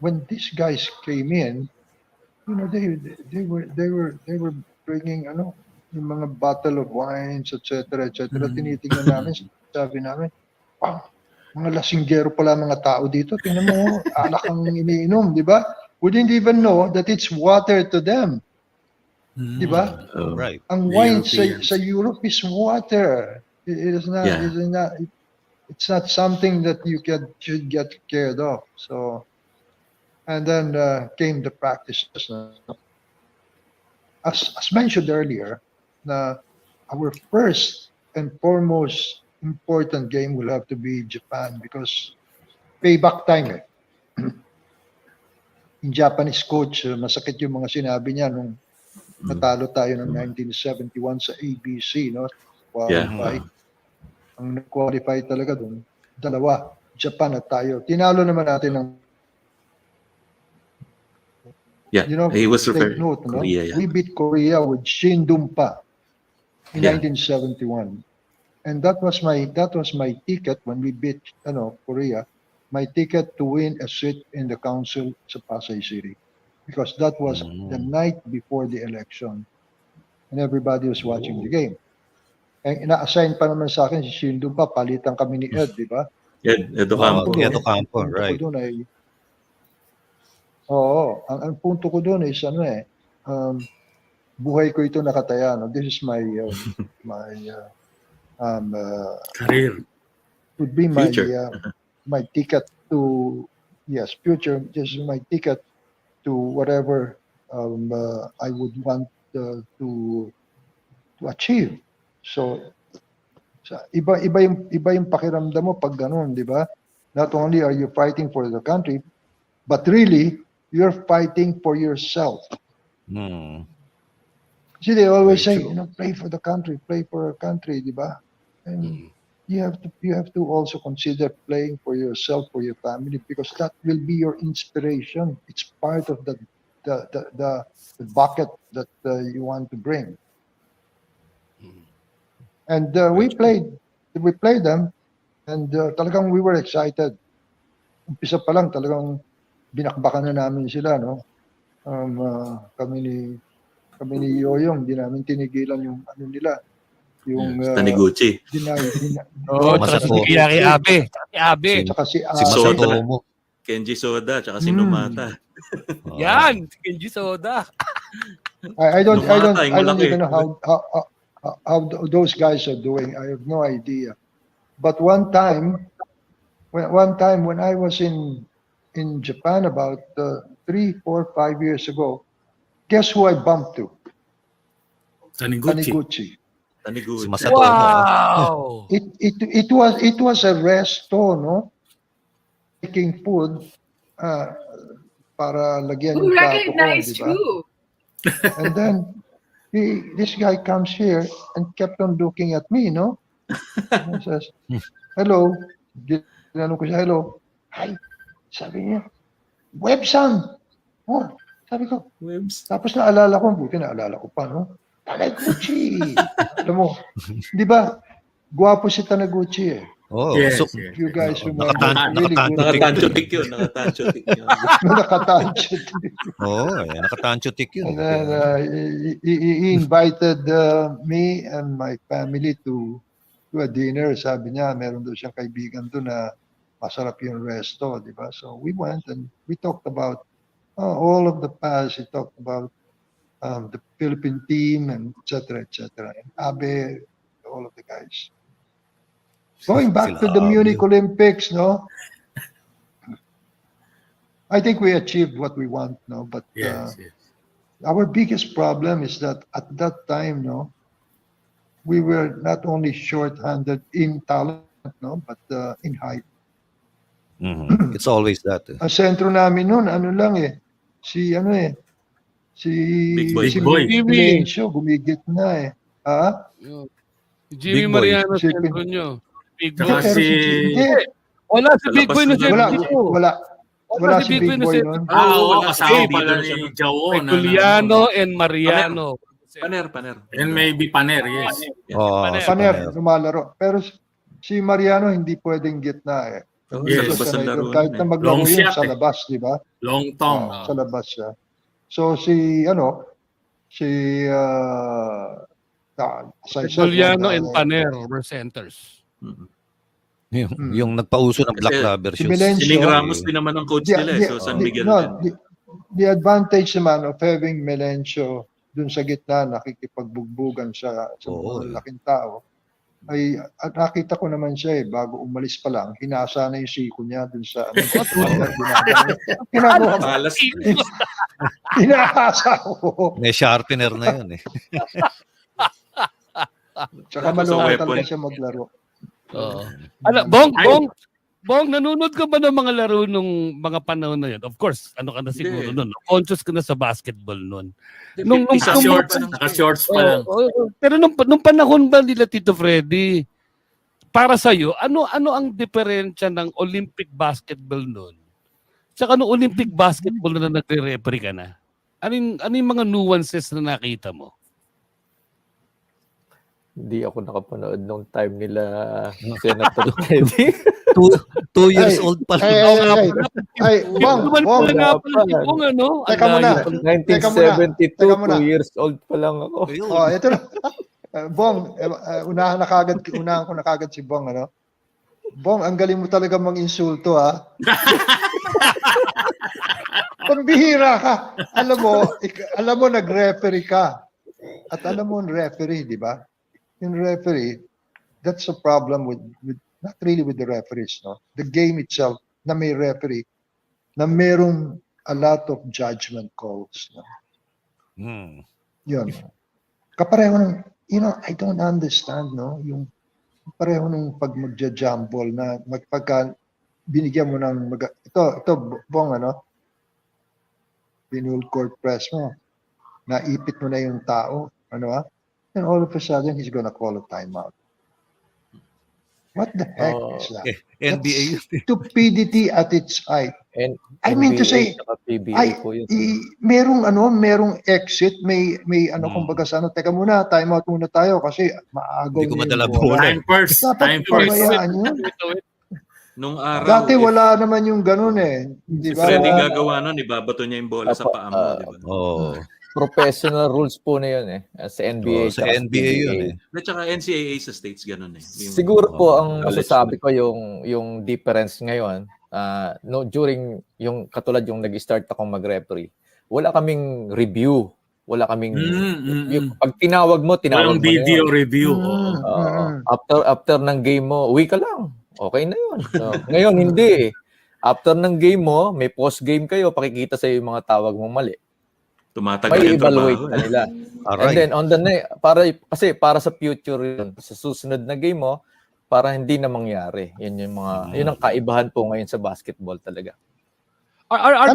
when these guys came in, they were bringing yung mga bottle of wines, etc., etc. Tinitingnan namin, sabi namin, wow, mga lasinggero pala mga tao dito. Tingnan mo, alak ang iniinom, di ba? We didn't even know that it's water to them. Di ba? Right. Ang wine sa Europe is water. It is not. It's not something that you should get scared of. So, and then came the practices. As mentioned earlier, our first and foremost important game will have to be Japan because payback time. Yung Japanese coach, masakit yung mga sinabi niya nung natalo tayo ng 1971 sa ABC, qualify. Ang nag-qualify talaga doon, dalawa, Japan at tayo. Tinalo naman natin ng he was referring note, Korea. We beat Korea with Shin Dum-pa in 1971. And that was my ticket when we beat Korea, my ticket to win a seat in the council sa Pasay City. Because that was the night before the election. And everybody was watching the game. And ina-assign pa naman sa akin si Shin Dum-pa, palitan kami ni Ed, di ba? Ed Ocampo, right. Ang punto ko doon is buhay ko ito nakataya. This is my career. Would be my future. My ticket to future. This is my ticket to whatever I would want to achieve. So iba yung pakiramdam mo pag ganun, di ba? Not only are you fighting for the country, but really you're fighting for yourself. See, they always say, play for the country, play for our country, di ba? And you have to also consider playing for yourself, for your family, because that will be your inspiration. It's part of the bucket that you want to bring. And we played them, and talagang we were excited. Umpisa pa lang talagang binakbakan na namin sila, kami ni Yoyong, di namin tinigilan yung nila. Yung Taniguchi. Tsaka si Abe. Tsaka si Soda. Kenji Soda, tsaka si Numata. Yan, si Kenji Soda. I don't even know how those guys are doing. I have no idea. But one time when I was in Japan about 3, 4, 5 years ago, guess who I bumped to? Taniguchi. Wow! It was a resto, making food para lagyan Who yung plato ko, recognized diba? you? And then this guy comes here and kept on looking at me, and says, hello. Ginanong ko siya, hello. Hi. Sabi niya, Webb-san. Oh, Sabi ko, Webbs. tapos naalala ko, buti naalala ko pa, no? Taniguchi! Alam mo, di ba, gwapo si Taniguchi eh. Oh, Yes, so yes. You guys remember, Nakatancho- really good. Nakatancho tik yun. Nakatancho tik yun. Nakatancho. oh, nakatancho tik yun. And then he invited me and my family to a dinner. Sabi niya, meron daw siyang kaibigan doon na masarap yung resto, di ba? So we went and we talked about all of the past. He talked about the Philippine team and et cetera. And Abe, all of the guys. Going back to the Munich Olympics, no? I think we achieved what we want, no? But Yes, yes. our biggest problem is that at that time, no, we were not only short-handed in talent, no, but in height. It's always that. Ang sentro namin noon, ano lang eh, si Big boy. Big boy. Melencio, gumigit na eh. Ha? Jimmy Big boy. Mariano, Si- sentro nyo. Big Saka boy. Pero si- Wala si Big Boy na Wala, sentro Wala, nyo. wala si Big Boy na noon. Oo, wala. kasama Dito pala na siya. ni Jao. May Juliano and Mariano. Paner. And maybe Paner, yes. Oh, Paner, lumalaro. Pero si Mariano hindi pwedeng gitna eh. Yes. Sa labas ang laro. Kahit na maglaro Long yun shot sa eh. labas, di ba? Long Tom. Sa labas siya. So si as I said, Juliano and Paner were centers. yung nagpauso ng Black Kasi Rubber si shoes. Melencio- Si Ning Ramos din naman ang coach nila eh. So San Miguel din. The advantage naman of having Melencio dun sa gitna, nakikipagbugbugan sa Oo, mga laking tao, ay at nakita ko naman siya eh, bago umalis pa lang, hinasa na yung siko niya dun sa ginagawa ko. Palas. Hinasa ko. May sharpener na yun eh. Tsaka Tapos sa malungan weapon. talaga siya maglaro. Oo. Bong, nanonood ka ba ng mga laro nung mga panahon na yun? Of course, ano ka na siguro Hindi. nun. Conscious ka na sa basketball nun. Nung Naka-shorts pa lang. Pero nung panahon ba nila Tito Freddy, para sa'yo, ano ang diferensya ng Olympic basketball nun? Tsaka nung Olympic basketball na nagre-referee ka na? Ano yung mga nuances na nakita mo? Hindi ako nakapanood nung time nila Senator Teddy. 2 years old pa lang. Bong, Teka muna. 1972, Teka muna. 2 years old pa lang ako. Oh, ito na. Bong, unahan ko na kagad si Bong, ano? Bong, ang galing mo talaga mang-insulto, ha? Pambihira ka. Alam mo, nag-referee ka. At alam mo, referee, di ba? Yung referee, that's a problem with not really with the referees, no? The game itself, na may referee, na merong a lot of judgment calls, no? Yun. Kapareho ng, I don't understand, no? Yung pareho nung pag magja-jumble na pagka binigyan mo ng, ito, Bong, ano? Binul court press mo. Naipit mo na yung tao, ano ha? And all of a sudden, he's gonna call a timeout. What the heck is that? NBA. That's stupidity at its height. And I mean to say, PBA po yun. merong exit, may kumbaga sa teka muna, timeout muna tayo kasi maagaw Hindi ko na madala yung bola. Time first. Dapat Time first. pabayaan yun. Nung araw, Dati wala naman yung ganun eh. Di si ba? Freddie gagawa nun, ibabato niya yung bola sa paa mo, di ba? Oh. Professional rules po na yun eh. Sa NBA. Sa NBA yun eh. At saka NCAA sa States, ganun eh. Siguro po ang college masasabi ko yung difference ngayon, during yung katulad yung nag-start akong mag-referee, wala kaming review. Wala kaming pag tinawag mo Walang na video yun. review. After ng game mo, uwi ka lang. Okay na yun. So, ngayon hindi eh. After ng game mo, may post-game kayo, pakikita sa yung mga tawag mo mali. Tumatagal May yung evaluate trabaho. na nila. Aray. And then on the para sa future yun, sa susunod na game mo, para hindi na mangyari. Yun ang kaibahan po ngayon sa basketball talaga. Are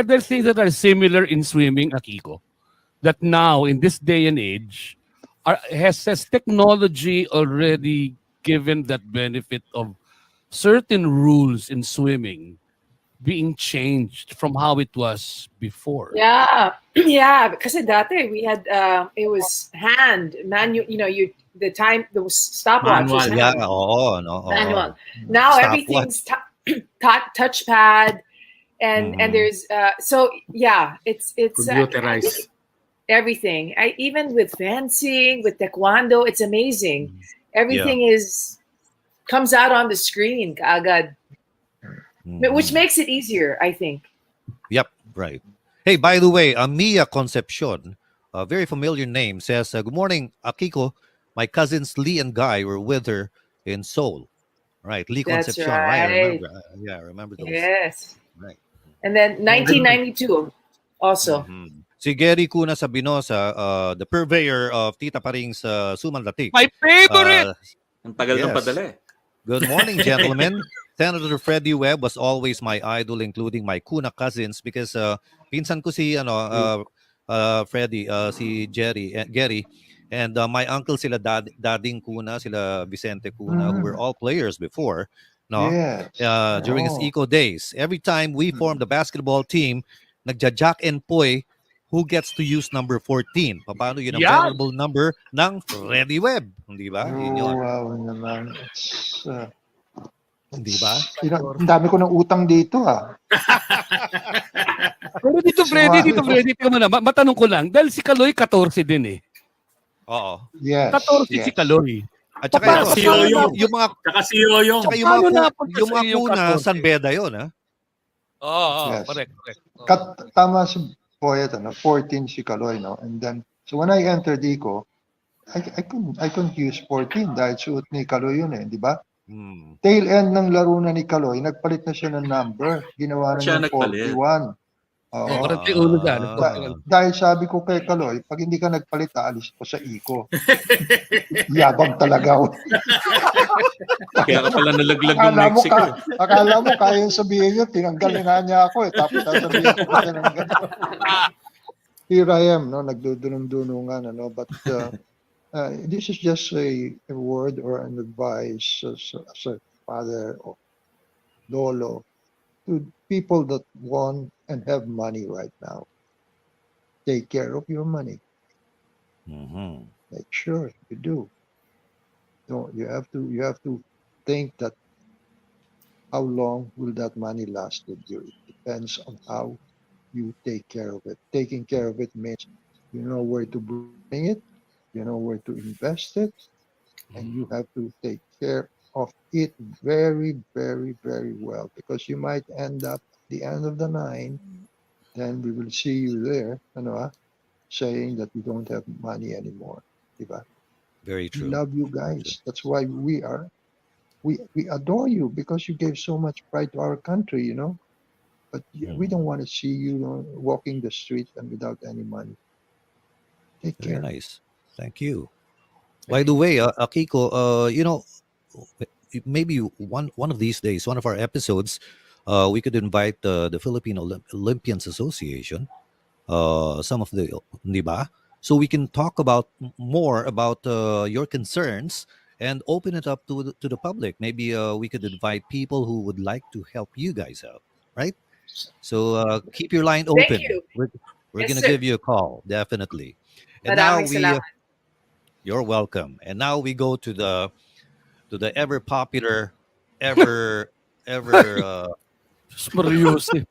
there things that are similar in swimming, Akiko? That now, in this day and age, has technology already given that benefit of certain rules in swimming being changed from how it was before. Yeah, yeah. Because dati we had it was hand manual. The time the stopwatch was Manual. Yeah, hand, no, manual. Now Stopwatch. everything's touchpad, and there's so yeah, it's Computerized. everything. Even with fencing, with taekwondo, it's amazing. Everything comes out on the screen, kaagad. Which makes it easier, I think. Yep, right. Hey, by the way, Mia Concepcion, a very familiar name, says, good morning, Akiko. My cousins Lee and Guy were with her in Seoul. Right, Lee That's Concepcion, right? I right. remember. I remember those. Yes. Right. And then 1992 also. Si Gary Kuna Sabinosa, the purveyor of Tita Paring's Sumanlatik. My favorite! Ang tagal ng Yes. padala eh. Good morning, gentlemen. Senator Freddie Webb was always my idol, including my Kuna cousins, because pinsan ko si Freddie, si Gary, and my uncle sila Dading Kuna, sila Vicente Kuna, who were all players before. No, Yes. during his eco days, every time we formed the basketball team, nagja-jack and poy who gets to use number 14. Paano yun ang venerable number ng Freddie Webb, di ba? Yun yun. Wow naman. It's, Di ba? ang dami ko ng utang dito Pero dito, Freddy, tingnan mo na, matanong ko lang, dahil si Kaloy 14 din eh. Oo. Yes. 14 si Kaloy. At saka Si Yoyong. yung mga Tsaka si Yoyong. tsaka Paano napunta yung sa mga iyong kuna 14? San Beda yun, ha? Oo, Yes. correct. Tama si Boyet, 14 si Kaloy, no? And then, so when I entered Ico, I couldn't use 14 dahil suot ni Kaloy yun di ba? Tail end ng laro na ni Kaloy, nagpalit na siya ng number. Ginawa na Siya niya nagpalit. 41. Oo. Correct yung ulo dyan. Dahil sabi ko kay Kaloy, pag hindi ka nagpalit, aalis ko sa Ico. Yabang talaga. Kaya ka pala nalaglag ng Mexico. Akala mo kaya sabihin yun, tinanggal na nga niya ako Tapos sasabihin ko tinanggal. Here I am, no, nagdudunong-dunungan, but this is just a word or an advice as a father or lolo to people that want and have money right now. Take care of your money. Make sure you do. You have to think that how long will that money last with you? It depends on how you take care of it. Taking care of it means you know where to bring it, you know where to invest it, and you have to take care of it very, very, very well, because you might end up at the end of the line, then we will see you there, saying that you don't have money anymore. Diba? Very true. We love you guys. That's why we adore you, because you gave so much pride to our country, But we don't want to see you walking the street and without any money. Take care. Very nice. Thank you. By the way, Akiko, maybe one of these days, one of our episodes, we could invite the Philippine Olympians Association, some of the, di ba? So we can talk more about your concerns and open it up to the public. Maybe we could invite people who would like to help you guys out, right? So keep your line open. Thank you. We're Yes, going to sir. give you a call, definitely. And Maraming salamat. you're welcome. And now we go to the ever popular, ever Seryoso.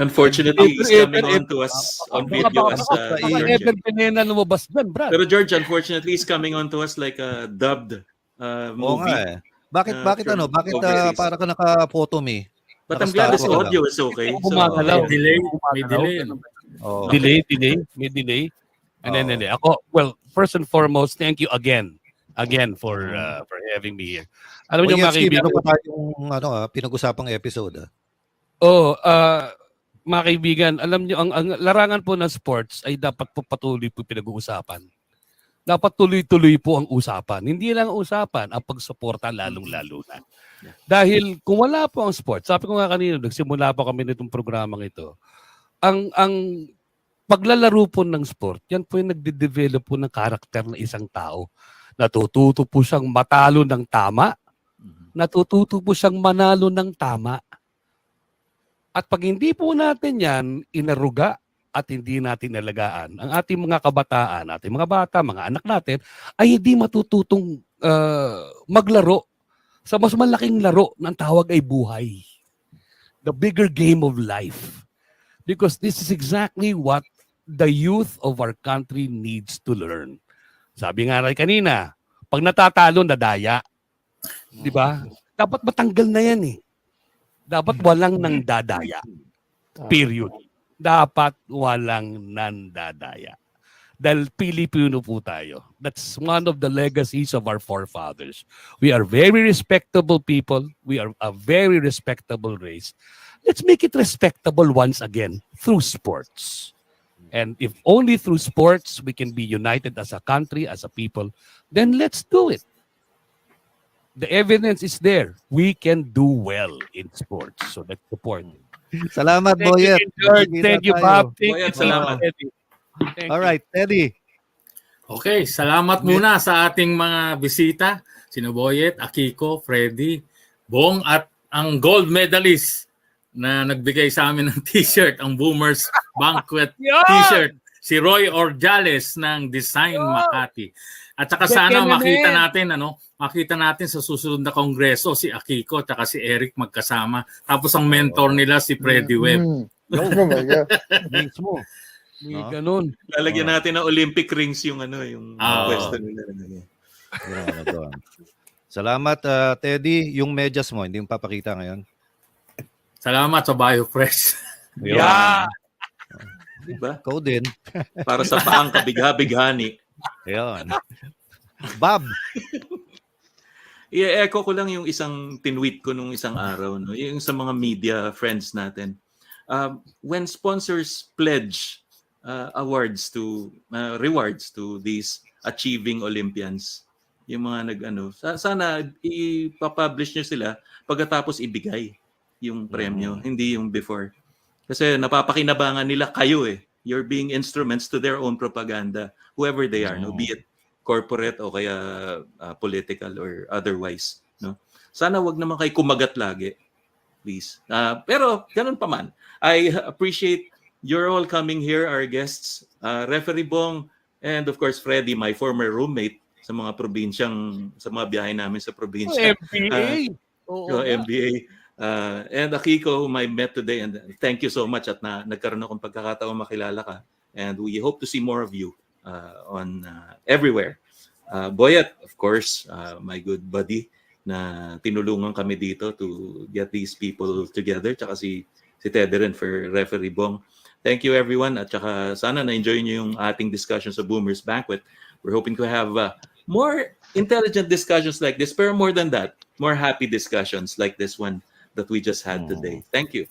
Unfortunately, he's coming on to us on video as George. Ever Pinena lumabas dyan, Brad. Pero George, unfortunately, he's coming on to us like a dubbed Oo movie. nga eh. Bakit from bakit overseas. para ka naka-photo me? But I'm glad this Naka-statue ka audio is okay. So, Gumagalaw. May delay. Oo. May delay. And then, ako, well, first and foremost, thank you again for having me here. Alam Oh, niyo, yes, mga Steve, kaibigan, meron pa tayong pinag-usapang episode. mga kaibigan, alam niyo, ang larangan po ng sports ay dapat po patuloy po pinag-uusapan. Dapat tuloy-tuloy po ang usapan. Hindi lang usapan, ang pagsuporta lalong-lalo na. Dahil kung wala po ang sports, sabi ko nga kanina, nagsimula pa kami nitong programang ito, ang paglalaro po ng sport, yan po yung nagde-develop po ng karakter ng isang tao. Natututo po siyang matalo ng tama, natututo po siyang manalo ng tama. At pag hindi po natin yan inaruga at hindi natin alagaan, ang ating mga kabataan, ating mga bata, mga anak natin, ay hindi matututong maglaro sa mas malaking laro na ang tawag ay buhay. The bigger game of life. Because this is exactly what the youth of our country needs to learn. Sabi nga rin kanina, pag natatalo, nadaya. Di ba? Dapat matanggal na yan eh. Dapat walang nang dadaya. Period. Dapat walang nandadaya. Dahil Pilipino po tayo. That's one of the legacies of our forefathers. We are very respectable people. We are a very respectable race. Let's make it respectable once again through sports. And if only through sports we can be united as a country, as a people, then let's do it. The evidence is there. We can do well in sports. So let's support it. Salamat, Thank Boyet. you, George. Nakikita Thank you, tayo. Bob. Thank Boyet, you, salamat. Teddy. Thank All right, Teddy. Okay, salamat muna sa ating mga bisita. Sino Boyet, Akiko, Freddie, Bong at ang gold medalist na nagbigay sa amin ng t-shirt, ang Boomers Banquet t-shirt, si Roy Orjales ng Design Makati. At saka sana makita natin sa susunod na kongreso si Akiko at si Eric magkasama. Tapos ang mentor nila si Freddie Webb. Oh my God. Mismo. May No? ganun. Lalagyan natin ng Olympic rings yung pwesto nila. Yun, doon. Salamat, Teddy. Yung medyas mo, hindi mo papakita ngayon. Salamat sa BioFresh. Yeah. Diba? Ikaw din. Para sa paang kabigha-bighani. Ayun. Bob. I-echo ko lang yung isang tinweet ko nung isang araw, no? Yung sa mga media friends natin. When sponsors pledge rewards to these achieving Olympians, yung mga sana ipapublish nyo sila pagkatapos ibigay yung premyo, hindi yung before. Kasi napapakinabangan nila kayo eh. You're being instruments to their own propaganda, whoever they are, no? Be it corporate o kaya political or otherwise, no? Sana wag naman kayo kumagat lagi, please. Pero ganun pa man, I appreciate you're all coming here, our guests, Referee Bong, and of course Freddie, my former roommate sa mga biyahe namin sa probinsya. MBA. MBA. And Akiko, whom I met today, and thank you so much at nagkaroon akong pagkakataon makilala ka. And we hope to see more of you on everywhere. Boyet, of course, my good buddy, na tinulungan kami dito to get these people together. Tsaka si Teddy rin for Referee Bong. Thank you everyone. At tsaka sana na-enjoy nyo yung ating discussion sa Boomers Banquet. We're hoping to have more intelligent discussions like this, pero more than that, more happy discussions like this one that we just had today. Thank you.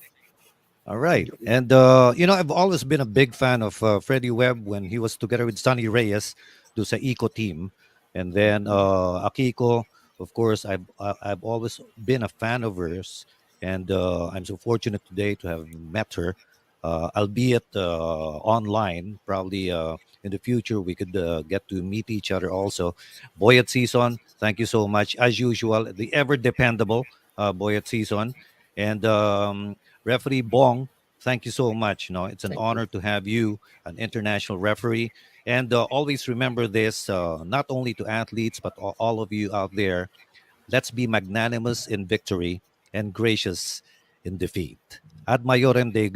All right. And, I've always been a big fan of Freddie Webb when he was together with Sonny Reyes do sa Eco team. And then Akiko, of course, I've always been a fan of hers. And I'm so fortunate today to have met her, albeit online. Probably in the future, we could get to meet each other also. Boyet Sison, thank you so much. As usual, the ever dependable Boyet Sison. And Referee Bong, thank you so much. It's an honor to have you, an international referee. And always remember this, not only to athletes, but all of you out there, let's be magnanimous in victory and gracious in defeat. Ad Maiorem Dei